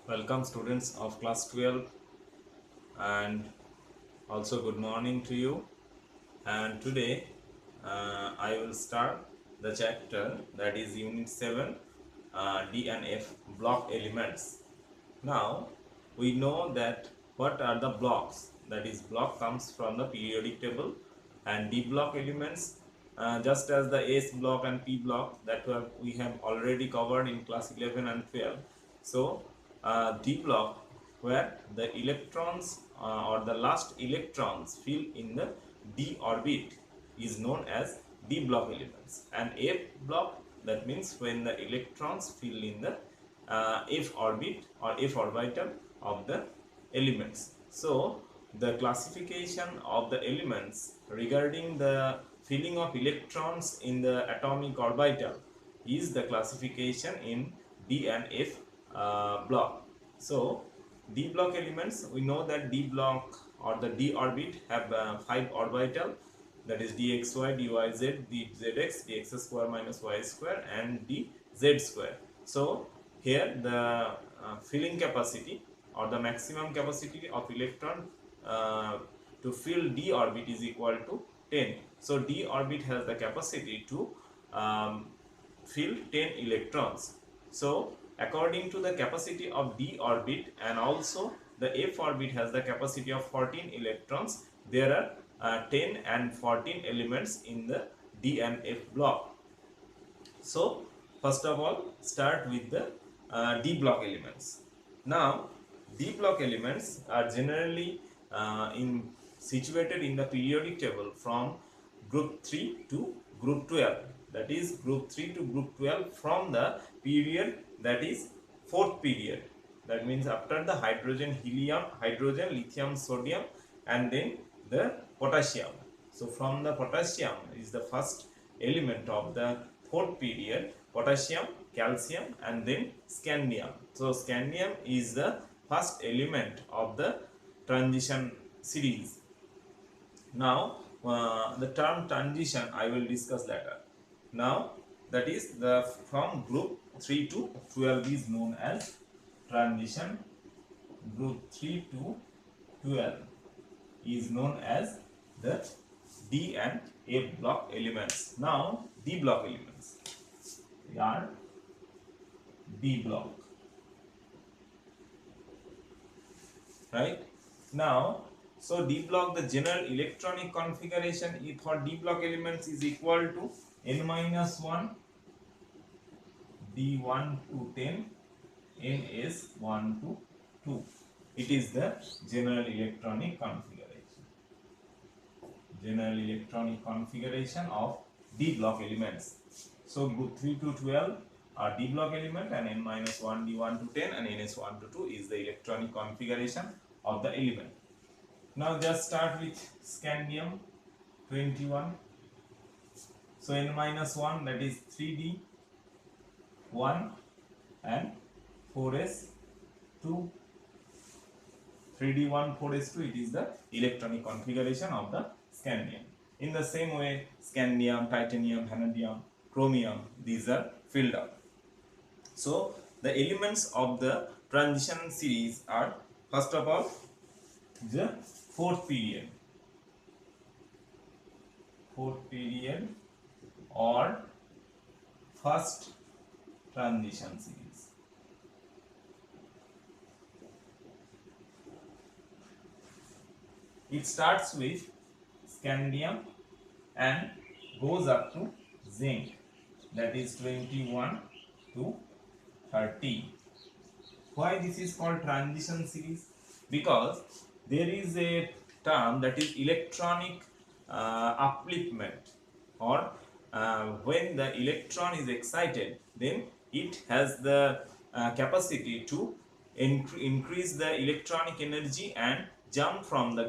Welcome students of class 12 and also good morning to you. And today I will start the chapter that is unit 7 D and F block elements. Now we know that what are the blocks, that is block comes from the periodic table, and D block elements just as the S block and P block that we have already covered in class 11 and 12. So D block, where the electrons or the last electrons fill in the D orbit, is known as D block elements, and F block, that means when the electrons fill in the F orbit or F orbital of the elements. So the classification of the elements regarding the filling of electrons in the atomic orbital is the classification in D and F block. So D block elements, we know that D block or the D orbit have 5 orbital, that is dxy, dyz, dzx, dx square minus y square and dz square. So here the filling capacity or the maximum capacity of electron to fill d orbit is equal to 10. So d orbit has the capacity to fill 10 electrons. So according to the capacity of d orbit, and also the f orbit has the capacity of 14 electrons, there are 10 and 14 elements in the d and f block. So first of all, start with the D block elements. Now D block elements are generally situated in the periodic table from group 3 to group 12. That is group 3 to group 12 from the period that is fourth period. That means after the hydrogen, helium, hydrogen, lithium, sodium, and then the potassium. So from the potassium is the first element of the fourth period, potassium, calcium, and then scandium. So scandium is the first element of the transition series. Now the term transition I will discuss later. Now that is the from group 3 to 12 is known as transition. Group 3 to 12 is known as the D and F block elements. Now D block elements are D block, right? Now so D block, the general electronic configuration for D block elements is equal to n minus 1 D1 to 10 ns1 to 2. It is the general electronic configuration. General electronic configuration of D block elements. So group 3 to 12 are D block element, and n minus 1 D1 to 10 and ns1 to 2 is the electronic configuration of the element. Now just start with scandium 21. So n minus 1, that is 3D 1 and 4s 2. 3d1 4s2, it is the electronic configuration of the scandium. In the same way, scandium, titanium, vanadium, chromium, these are filled up. So the elements of the transition series are, first of all, the fourth period or first transition series. It starts with scandium and goes up to zinc, that is 21 to 30. Why this is called transition series? Because there is a term that is electronic upliftment, or when the electron is excited, then it has the capacity to increase the electronic energy and jump from the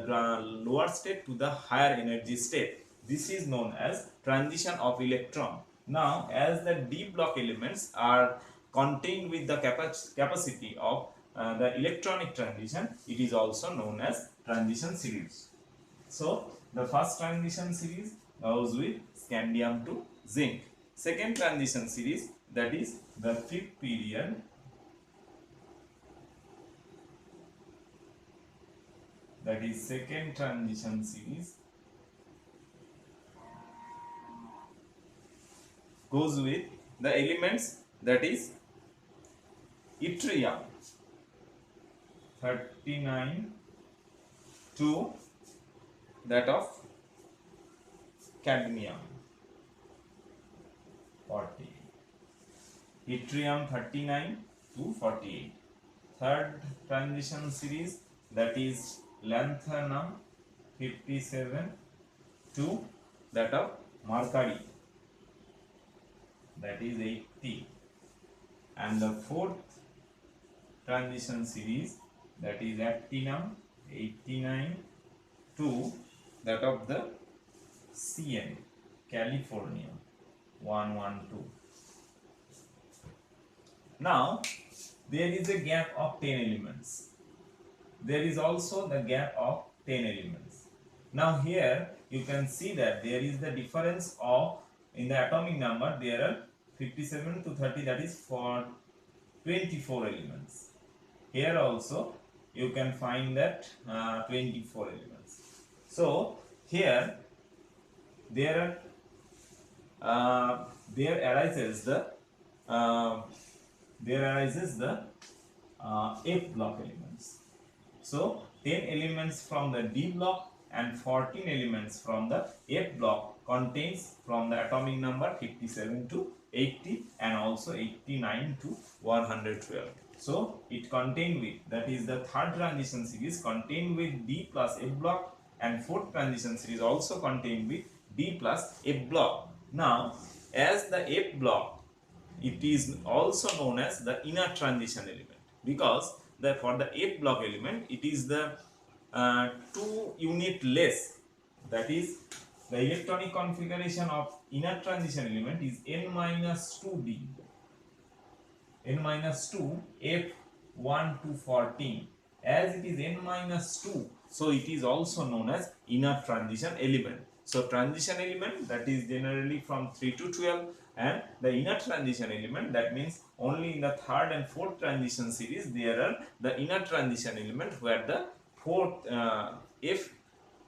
lower state to the higher energy state. This is known as transition of electron. Now as the D block elements are contained with the capacity of the electronic transition, it is also known as transition series. So the first transition series goes with scandium to zinc. Second transition series, that is the fifth period that is second transition series, goes with the elements, that is yttrium 39 to that of cadmium 40. Yttrium 39 to 48. Third transition series, that is lanthanum 57 to that of mercury, that is 80. And the fourth transition series, that is actinium 89 to that of the CN, California 112. Now there is a gap of 10 elements. There is also the gap of 10 elements. Now here you can see that there is the difference of, in the atomic number there are 57 to 30, that is for 24 elements. Here also you can find that 24 elements. So here there arises the F block elements. So 10 elements from the D block and 14 elements from the F block contains from the atomic number 57 to 80 and also 89 to 112. So it contained with, that is the third transition series contained with D plus F block, and fourth transition series also contained with D plus F block. Now as the F block, it is also known as the inner transition element, because for the F block element it is the 2 unit less, that is the electronic configuration of inner transition element is n-2d, n-2 F1 to 14. As it is n-2, so it is also known as inner transition element. So transition element, that is generally from 3 to 12, and the inner transition element, that means only in the third and fourth transition series there are the inner transition element where the fourth F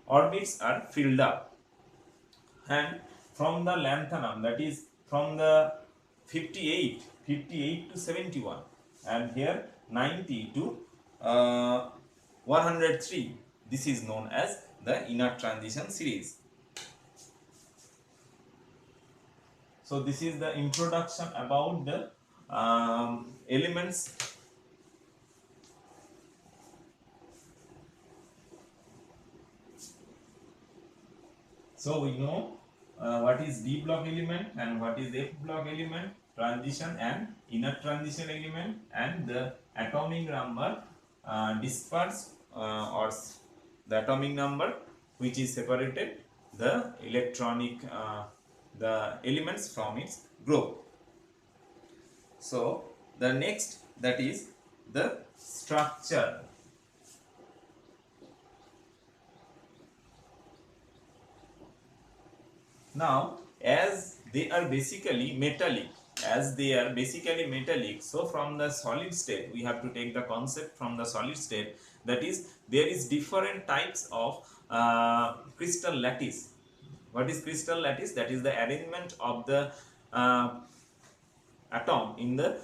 orbits are filled up. And from the lanthanum, that is from the 58 to 71, and here 90 to 103, this is known as the inner transition series. So this is the introduction about the elements. So we know what is D block element and what is F block element, transition and inner transition element, and the atomic number dispersed or the atomic number which is separated the electronic the elements from its group. So the next, that is the structure. Now as they are basically metallic, so from the solid state we have to take the concept from the solid state, that is there is different types of crystal lattice. What is crystal lattice? That is the arrangement of the atom in the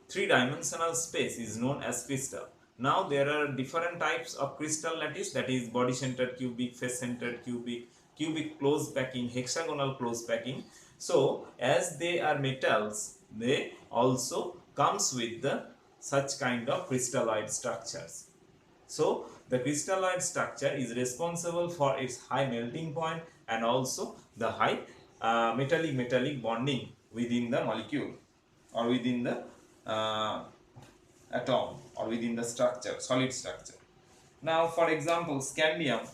three-dimensional space is known as crystal. Now there are different types of crystal lattice, that is body centered cubic, face centered cubic, cubic close packing, hexagonal close packing. So as they are metals, they also comes with the such kind of crystalloid structures. So the crystalloid structure is responsible for its high melting point and also the high metallic bonding within the molecule or within the atom or within the structure, solid structure. Now for example, scandium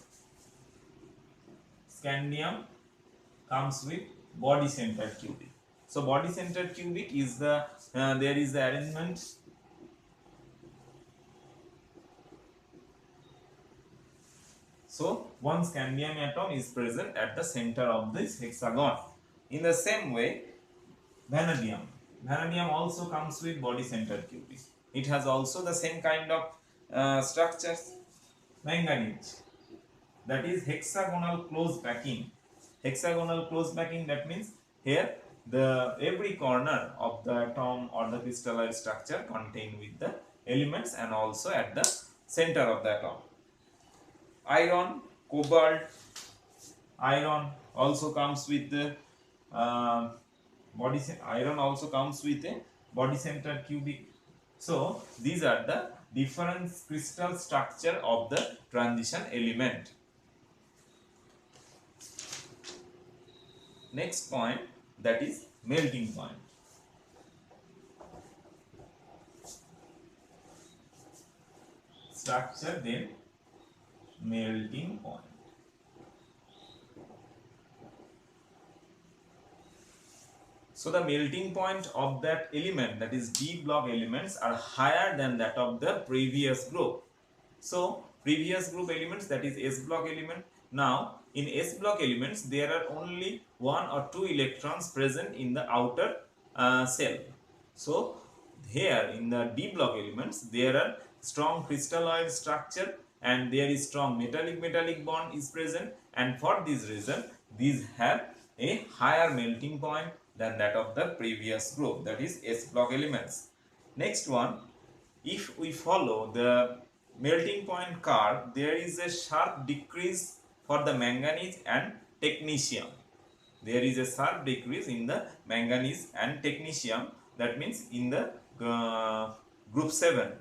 comes with body centered cubic. So body centered cubic is the there is the arrangement. So one scandium atom is present at the center of this hexagon. In the same way, vanadium also comes with body centered cubic. It has also the same kind of structures. Manganese that is hexagonal close backing. Hexagonal close backing, that means here the every corner of the atom or the crystalloid structure contained with the elements and also at the center of the atom. Iron, cobalt, iron also comes with the iron also comes with a body center cubic. So these are the different crystal structure of the transition element. Next point, that is melting point. Structure, then melting point. So the melting point of that element, that is D block elements, are higher than that of the previous group. So previous group elements, that is S block element. Now in S block elements there are only 1 or 2 electrons present in the outer shell. So here in the D block elements there are strong crystalloid structure and there is strong metallic bond is present, and for this reason these have a higher melting point than that of the previous group, that is S block elements. Next one, if we follow the melting point curve, there is a sharp decrease for the manganese and technetium. There is a sharp decrease in the manganese and technetium, that means in the group 7.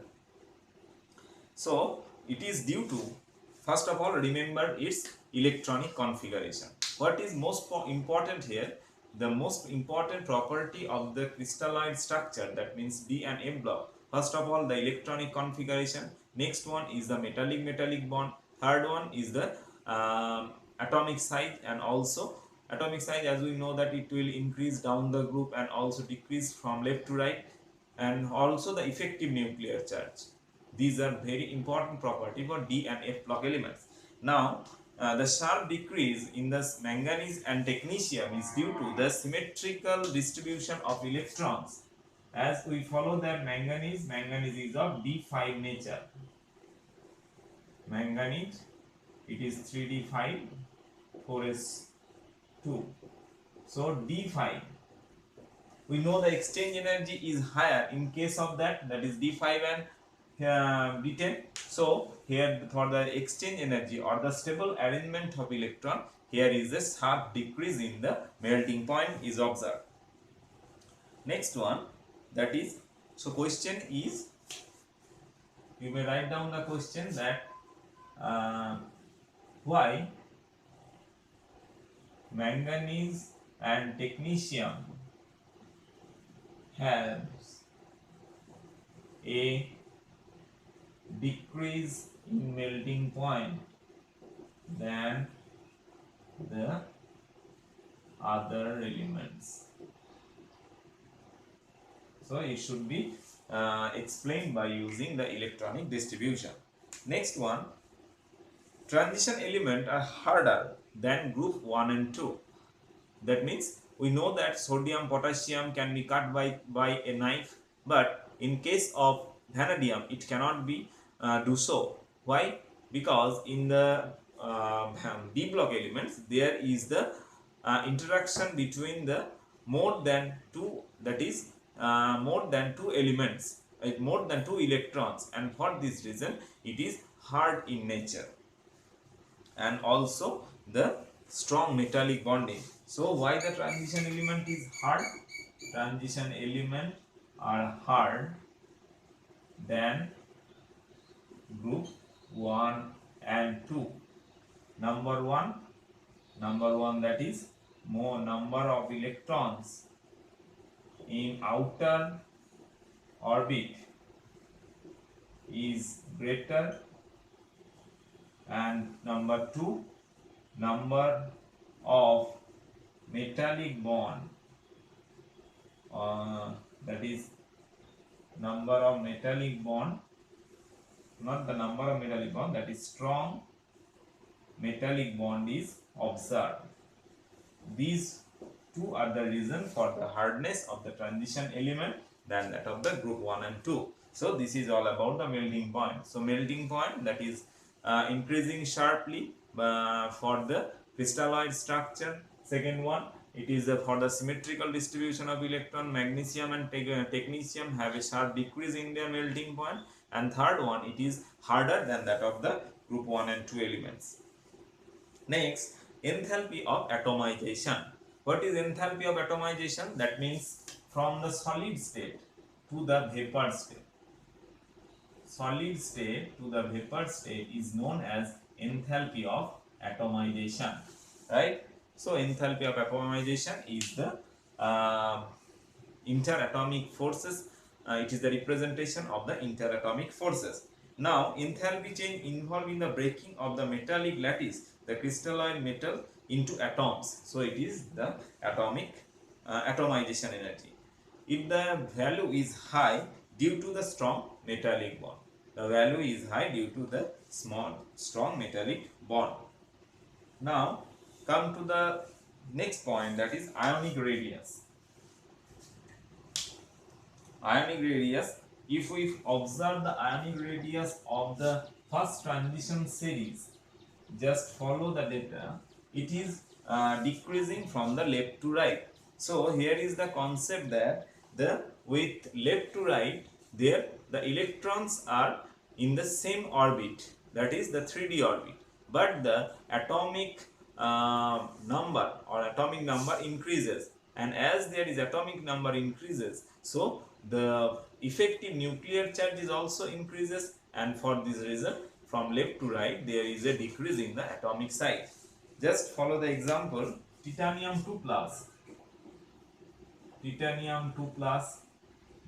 So it is due to, first of all, remember its electronic configuration. What is most important here? The most important property of the crystalloid structure, that means D and F block. First of all, the electronic configuration. Next one is the metallic bond. Third one is the atomic size, and also atomic size, as we know that it will increase down the group and also decrease from left to right, and also the effective nuclear charge. These are very important property for D and F block elements. Now the sharp decrease in the manganese and technetium is due to the symmetrical distribution of electrons. As we follow that manganese is of D5 nature. Manganese, it is 3D5, 4s2. So D5, we know the exchange energy is higher in case of that is D5 and D10. So here for the exchange energy or the stable arrangement of electron, here is a sharp decrease in the melting point is observed. Next one, that is, so question is, you may write down the question that why manganese and technetium has a decrease in melting point than the other elements. So it should be explained by using the electronic distribution. Next one, transition element are harder than group 1 and 2. That means we know that sodium, potassium can be cut by a knife, but in case of vanadium it cannot be do so. Why? Because in the D block elements there is the interaction between the more than two, that is more than two elements, more than two electrons, and for this reason it is hard in nature, and also the strong metallic bonding. So why the transition element is hard? Transition element are hard than group 1 and 2. Number one, that is more number of electrons in outer orbit is greater, and number 2, number of metallic bond, that is number of metallic bond, not the number of metallic bond, that is strong metallic bond is observed. These two are the reason for the hardness of the transition element than that of the group 1 and 2. So this is all about the melting point. So melting point, that is increasing sharply for the crystalloid structure. Second one, it is for the symmetrical distribution of electron. Magnesium and technetium have a sharp decrease in their melting point. And third one, it is harder than that of the group 1 and 2 elements. Next, enthalpy of atomization. What is enthalpy of atomization? That means from the solid state to the vapor state. Solid state to the vapor state is known as enthalpy of atomization, right? So enthalpy of atomization is the interatomic forces. It is the representation of the interatomic forces. Now, enthalpy change involved in the breaking of the metallic lattice, the crystalloid metal, into atoms. So it is the atomic atomization energy. If the value is high due to the strong metallic bond, the value is high due to the strong metallic bond. Now, come to the next point, that is ionic radius. Ionic radius, if we observe the ionic radius of the first transition series, just follow the data, it is decreasing from the left to right. So here is the concept that with left to right, there the electrons are in the same orbit, that is the 3D orbit, but the atomic number increases, and as there is atomic number increases, so the effective nuclear charge is also increases, and for this reason from left to right there is a decrease in the atomic size. Just follow the example: titanium 2 plus,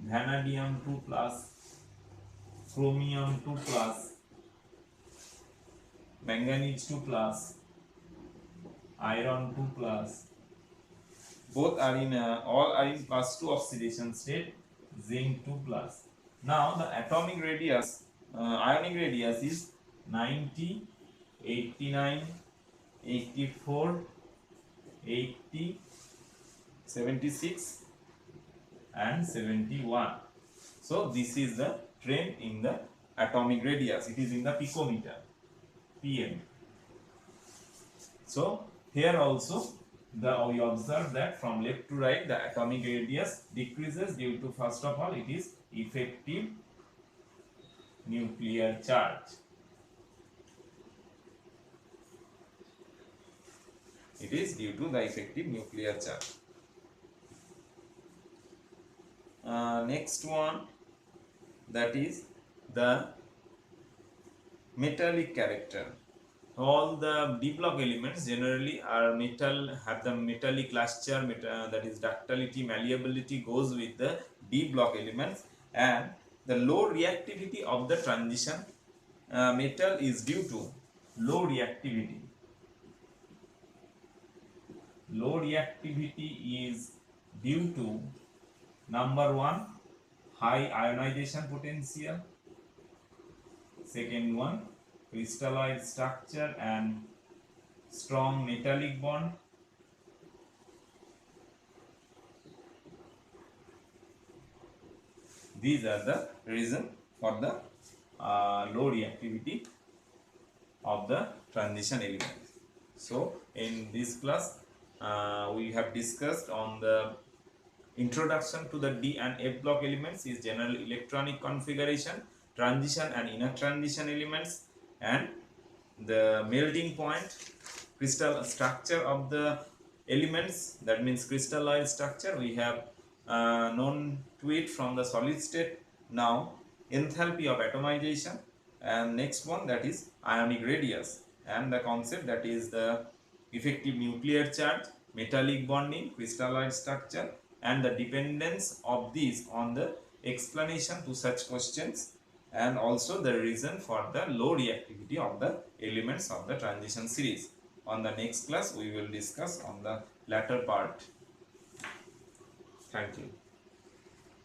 vanadium 2 plus, chromium 2 plus, manganese 2 plus, iron 2 plus, both are in all are in plus 2 oxidation state, zinc 2 plus. Now the atomic radius, ionic radius is 90, 89, 84, 80, 76 and 71. So this is the trend in the atomic radius. It is in the picometer, pm. So here also we observe that from left to right the atomic radius decreases due to, first of all, it is effective nuclear charge. It is due to the effective nuclear charge. Next one, that is the metallic character. All the d block elements generally are have the metallic luster, that is ductility, malleability goes with the d block elements, and the low reactivity of the transition metal is due to low reactivity. Low reactivity is due to, number one, high ionization potential, second one, crystalloid structure and strong metallic bond, these are the reason for the low reactivity of the transition element. So in this class we have discussed on the introduction to the D and F block elements, is general electronic configuration, transition and inner transition elements, and the melting point, crystal structure of the elements, that means crystalloid structure we have known to it from the solid state. Now enthalpy of atomization, and next one, that is ionic radius, and the concept, that is the effective nuclear charge, metallic bonding, crystalloid structure, and the dependence of these on the explanation to such questions, and also the reason for the low reactivity of the elements of the transition series. On the next class we will discuss on the latter part. Thank you.